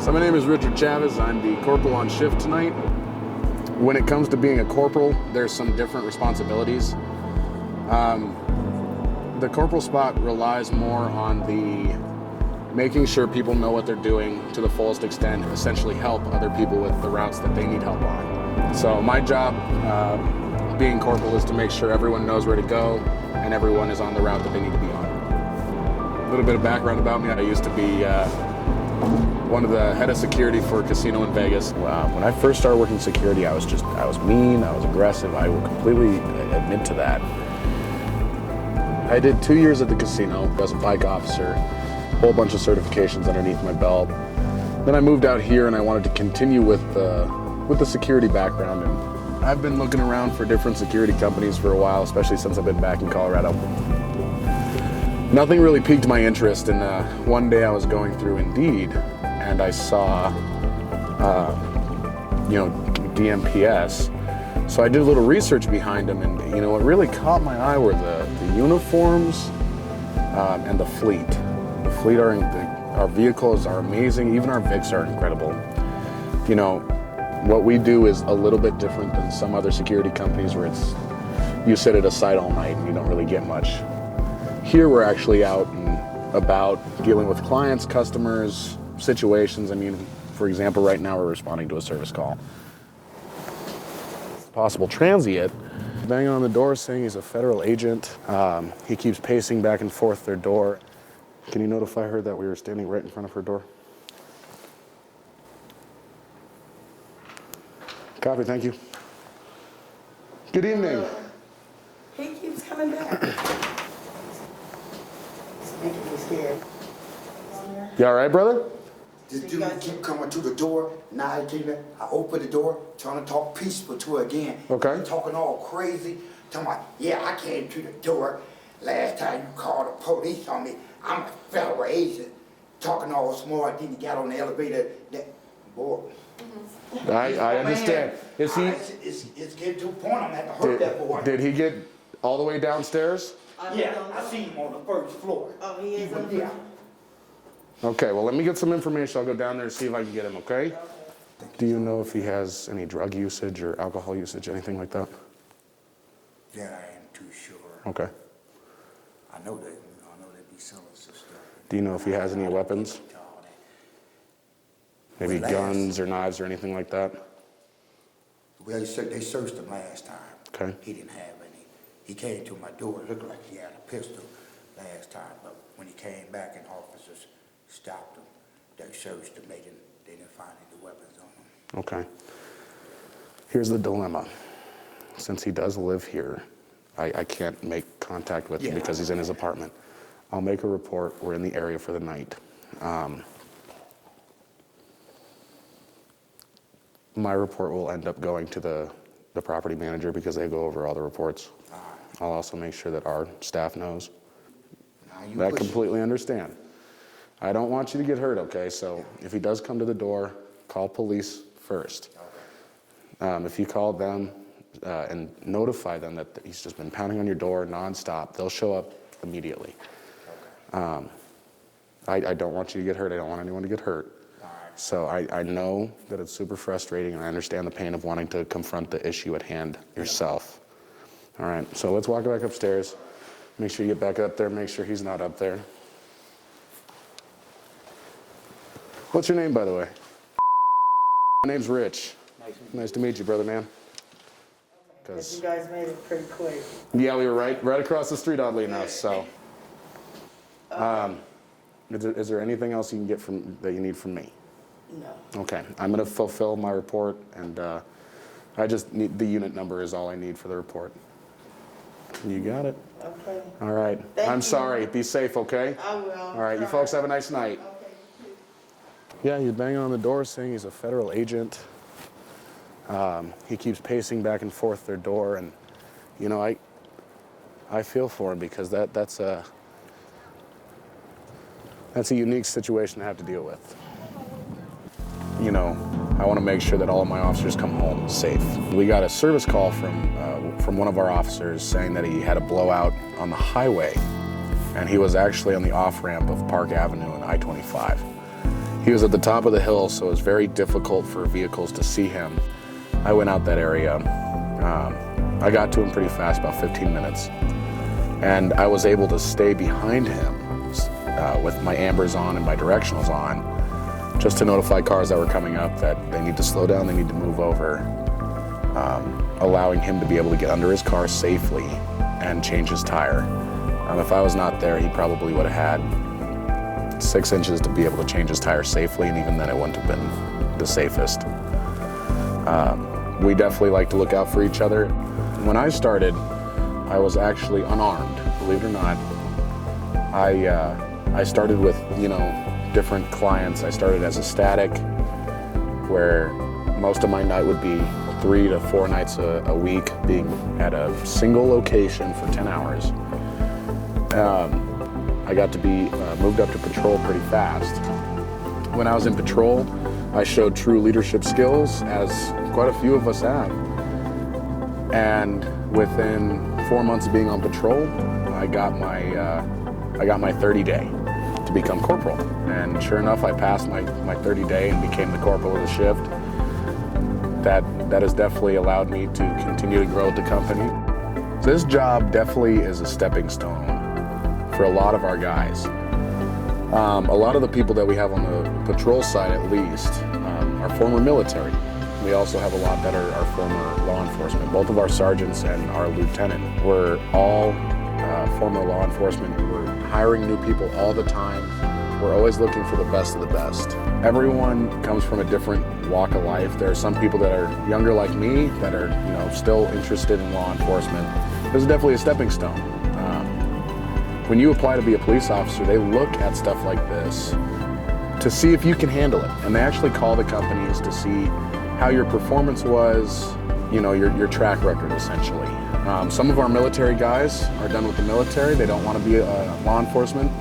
So my name is Corporal Chavez. I'm the corporal on shift tonight. When it comes to being a corporal, there's some different responsibilities. The corporal spot relies more on the making sure people know what they're doing to the fullest extent, essentially help other people with the routes that they need help on. So my job, being corporal, is to make sure everyone knows where to go and everyone is on the route that they need to be on. A little bit of background about me: I used to be one of the head of security for a casino in Vegas. When I first started working security, I was mean, I was aggressive. I will completely admit to that. I did 2 years at the casino as a bike officer, a whole bunch of certifications underneath my belt. Then I moved out here and I wanted to continue with the security background. And I've been looking around for different security companies for a while, especially since I've been back in Colorado. Nothing really piqued my interest, and one day I was going through Indeed and I saw, DMPS. So I did a little research behind them, and what really caught my eye were the uniforms and the fleet. The fleet our vehicles are amazing. Even our Vics are incredible. What we do is a little bit different than some other security companies where you sit at a site all night and you don't really get much. Here we're actually out and about dealing with clients, customers, situations. For example, right now we're responding to a service call. Possible transient, banging on the door saying he's a federal agent. He keeps pacing back and forth their door. Can you notify her that we were standing right in front of her door? Copy, thank you. Good evening. He keeps coming back. It's making me scared. You all right, brother? This dude keep coming to the door. Now I open the door, trying to talk peaceful to her again. Okay. Talking all crazy. Talking about, yeah, I came to the door. Last time you called the police on me, I'm a federal agent. Talking all smart, then he got on the elevator. Boy. I understand. Man, it's getting to a point I'm going to have to hurt that boy. Did he get all the way downstairs? Yeah, I see him on the first floor. Oh, he is on the Yeah. Okay, well, let me get some information. I'll go down there and see if I can get him, okay? Do you know if he has any drug usage or alcohol usage, anything like that? Yeah, I am too sure. Okay. I know they be selling some stuff. Do you know if he has any weapons? Maybe Well, guns or knives or anything like that? Well, they searched him last time. Okay. He didn't have any. He came to my door, it looked like he had a pistol last time, but when he came back and officers stopped him, they searched him, they didn't find any weapons on him. Okay. Here's the dilemma. Since he does live here, I can't make contact with him because he's in his apartment. I'll make a report. We're in the area for the night. My report will end up going to the property manager because they go over all the reports. I'll also make sure that our staff knows. I completely understand. I don't want you to get hurt, okay? So if he does come to the door, call police first. If you call them and notify them that he's just been pounding on your door nonstop, they'll show up immediately. I don't want you to get hurt. I don't want anyone to get hurt. So I know that it's super frustrating, and I understand the pain of wanting to confront the issue at hand yourself. All right, so let's walk back upstairs. Make sure you get back up there. Make sure he's not up there. What's your name, by the way? My name's Rich. Nice to meet you, brother, man. You guys made it pretty quick. Yeah, we were right across the street, oddly enough. So, is there anything else you can get that you need from me? No. Okay, I'm going to fulfill my report, and I just need the unit number is all I need for the report. You got it. Okay. All right. Thank I'm you. sorry. Be safe, okay? I will. All right, you folks have a nice night. Okay, you too. Yeah, he's banging on the door saying he's a federal agent. He keeps pacing back and forth their door, and I feel for him because that's a unique situation to have to deal with. I want to make sure that all of my officers come home safe. We got a service call from one of our officers saying that he had a blowout on the highway, and he was actually on the off-ramp of Park Avenue and I-25. He was at the top of the hill, so it was very difficult for vehicles to see him. I went out that area. I got to him pretty fast, about 15 minutes. And I was able to stay behind him with my ambers on and my directionals on, just to notify cars that were coming up that they need to slow down, they need to move over, allowing him to be able to get under his car safely and change his tire. If I was not there, he probably would have had 6 inches to be able to change his tire safely, and even then it wouldn't have been the safest. We definitely like to look out for each other. When I started, I was actually unarmed, believe it or not. I started with, different clients. I started as a static, where most of my night would be 3 to 4 nights a week, being at a single location for 10 hours. I got to be moved up to patrol pretty fast. When I was in patrol, I showed true leadership skills, as quite a few of us have. And within 4 months of being on patrol, I got my 30-day to become corporal. And sure enough, I passed my 30-day and became the corporal of the shift. That has definitely allowed me to continue to grow at the company. This job definitely is a stepping stone for a lot of our guys. A lot of the people that we have on the patrol side, at least, are former military. We also have a lot that are former law enforcement. Both of our sergeants and our lieutenant were all former law enforcement. We're hiring new people all the time. We're always looking for the best of the best. Everyone comes from a different walk of life. There are some people that are younger like me that are, still interested in law enforcement. This is definitely a stepping stone. When you apply to be a police officer, they look at stuff like this to see if you can handle it. And they actually call the companies to see how your performance was, your track record, essentially. Some of our military guys are done with the military. They don't want to be law enforcement.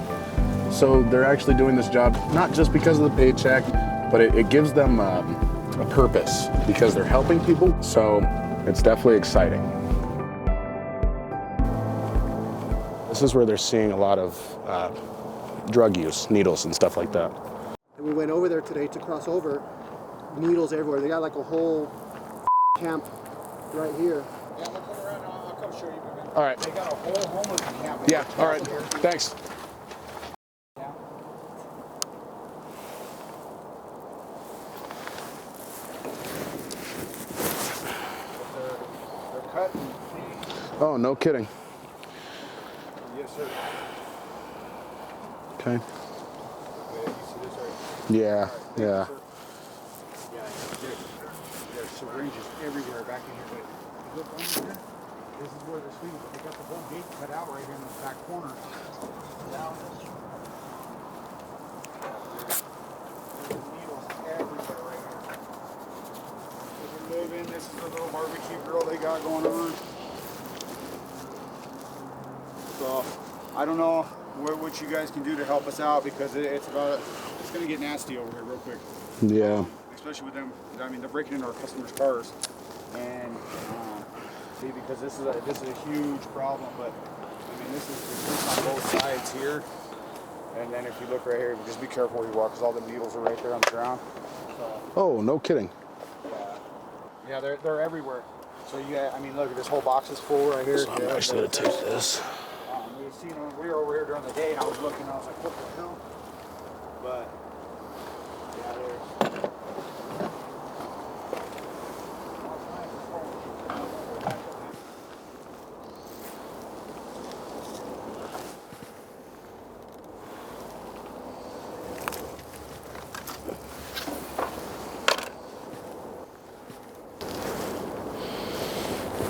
So they're actually doing this job not just because of the paycheck, but it gives them a purpose because they're helping people. So it's definitely exciting. This is where they're seeing a lot of drug use, needles and stuff like that. And we went over there today to cross over, needles everywhere. They got like a whole camp right here. Yeah, look around. I'll come show you. All right. They got a whole homeless camp. Yeah, all right. Thanks. They're cutting. Oh, no kidding. Yes, sir. Okay. Yeah, you see this right? Yeah, yeah. Yeah, there's syringes everywhere back in here. But look under here. This is where they're sweet. They got the whole gate cut out right here in the back corner. Down this. There's needles everywhere right here. They can move in. This is a little barbecue grill they got going on. So I don't know what you guys can do to help us out, because it's going to get nasty over here real quick. Yeah. Especially with them, I mean, they're breaking into our customers' cars, and see, because this is a huge problem. But I mean, this is on both sides here, and then if you look right here, just be careful where you walk, because all the needles are right there on the ground. So, Oh, no kidding. yeah, they're everywhere. So I mean, look, this whole box is full right here. So I'm actually gonna take this. We were over here during the day, and I was looking, I was like, what the hell? But yeah,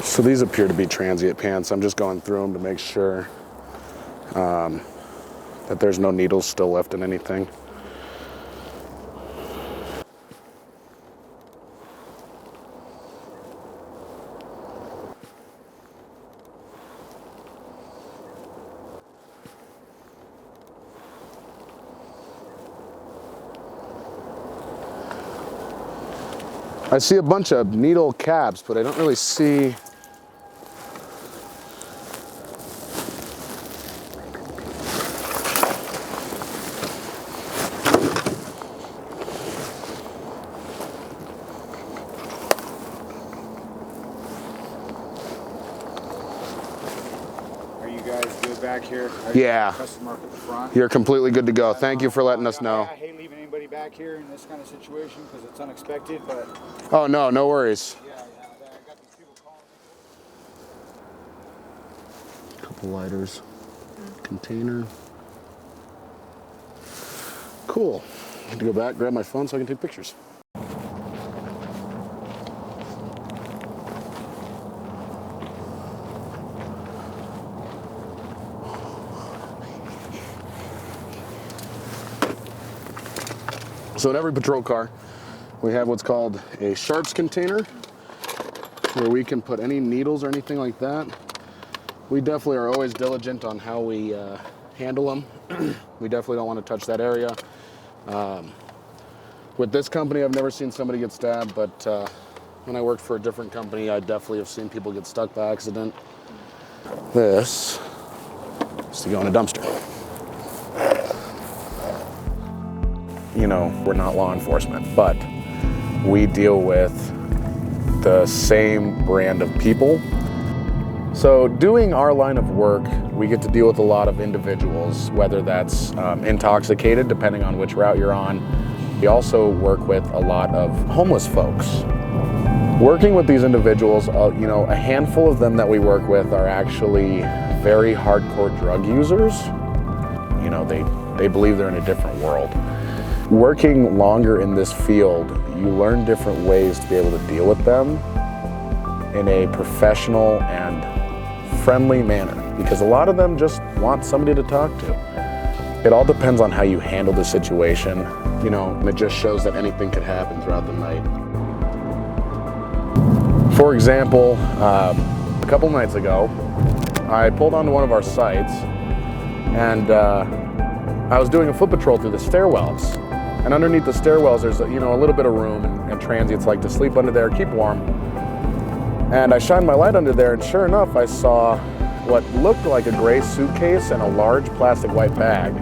So these appear to be transient pants. I'm just going through them to make sure that there's no needles still left in anything. I see a bunch of needle caps, but I don't really see. guys good back here. Yeah. Customer up at the front. You're completely good to go. Thank you for letting us know. I hate leaving anybody back here in this kind of situation because it's unexpected, but Oh, no, no worries. yeah, I got these people calling. Couple lighters, container. Cool. I have to go back, grab my phone so I can take pictures. So in every patrol car, we have what's called a sharps container where we can put any needles or anything like that. We definitely are always diligent on how we handle them. We definitely don't want to touch that area. With this company, I've never seen somebody get stabbed, but when I worked for a different company, I definitely have seen people get stuck by accident. This is to go in a dumpster. You know, we're not law enforcement, but we deal with the same brand of people. So doing our line of work, we get to deal with a lot of individuals, whether that's intoxicated, depending on which route you're on. We also work with a lot of homeless folks. Working with these individuals, you know, a handful of them that we work with are actually very hardcore drug users. You know, they believe they're in a different world. Working longer in this field, you learn different ways to be able to deal with them in a professional and friendly manner, because a lot of them just want somebody to talk to. It all depends on how you handle the situation, you know, and it just shows that anything could happen throughout the night. For example, a couple nights ago, I pulled onto one of our sites and I was doing a foot patrol through the stairwells. And underneath the stairwells, there's a little bit of room, and transients like to sleep under there, keep warm. And I shined my light under there, and sure enough, I saw what looked like a gray suitcase and a large plastic white bag.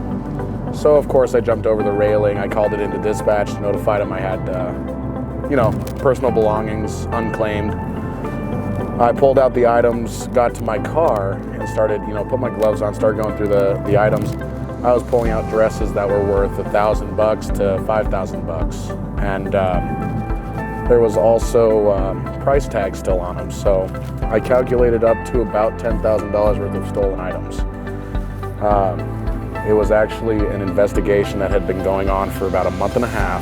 So of course I jumped over the railing. I called it into dispatch, notified them I had, personal belongings unclaimed. I pulled out the items, got to my car, and started, put my gloves on, started going through the items. I was pulling out dresses that were worth $1,000 to $5,000, and there was also price tags still on them. So I calculated up to about $10,000 worth of stolen items. It was actually an investigation that had been going on for about a month and a half.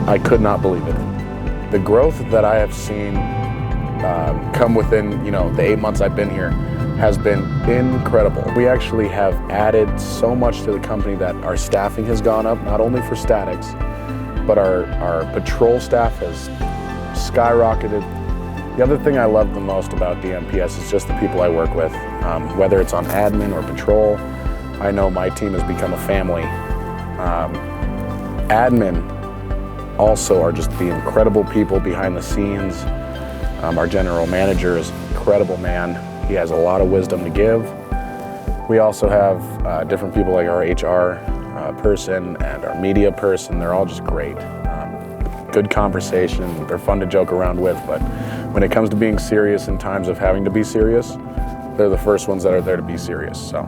I could not believe it. The growth that I have seen come within, the 8 months I've been here has been incredible. We actually have added so much to the company that our staffing has gone up, not only for statics, but our patrol staff has skyrocketed. The other thing I love the most about DMPS is just the people I work with. Whether it's on admin or patrol, I know my team has become a family. Admin also are just the incredible people behind the scenes. Our general manager is an incredible man. He has a lot of wisdom to give. We also have different people like our HR person and our media person. They're all just great. Good conversation. They're fun to joke around with, but when it comes to being serious in times of having to be serious, they're the first ones that are there to be serious. So.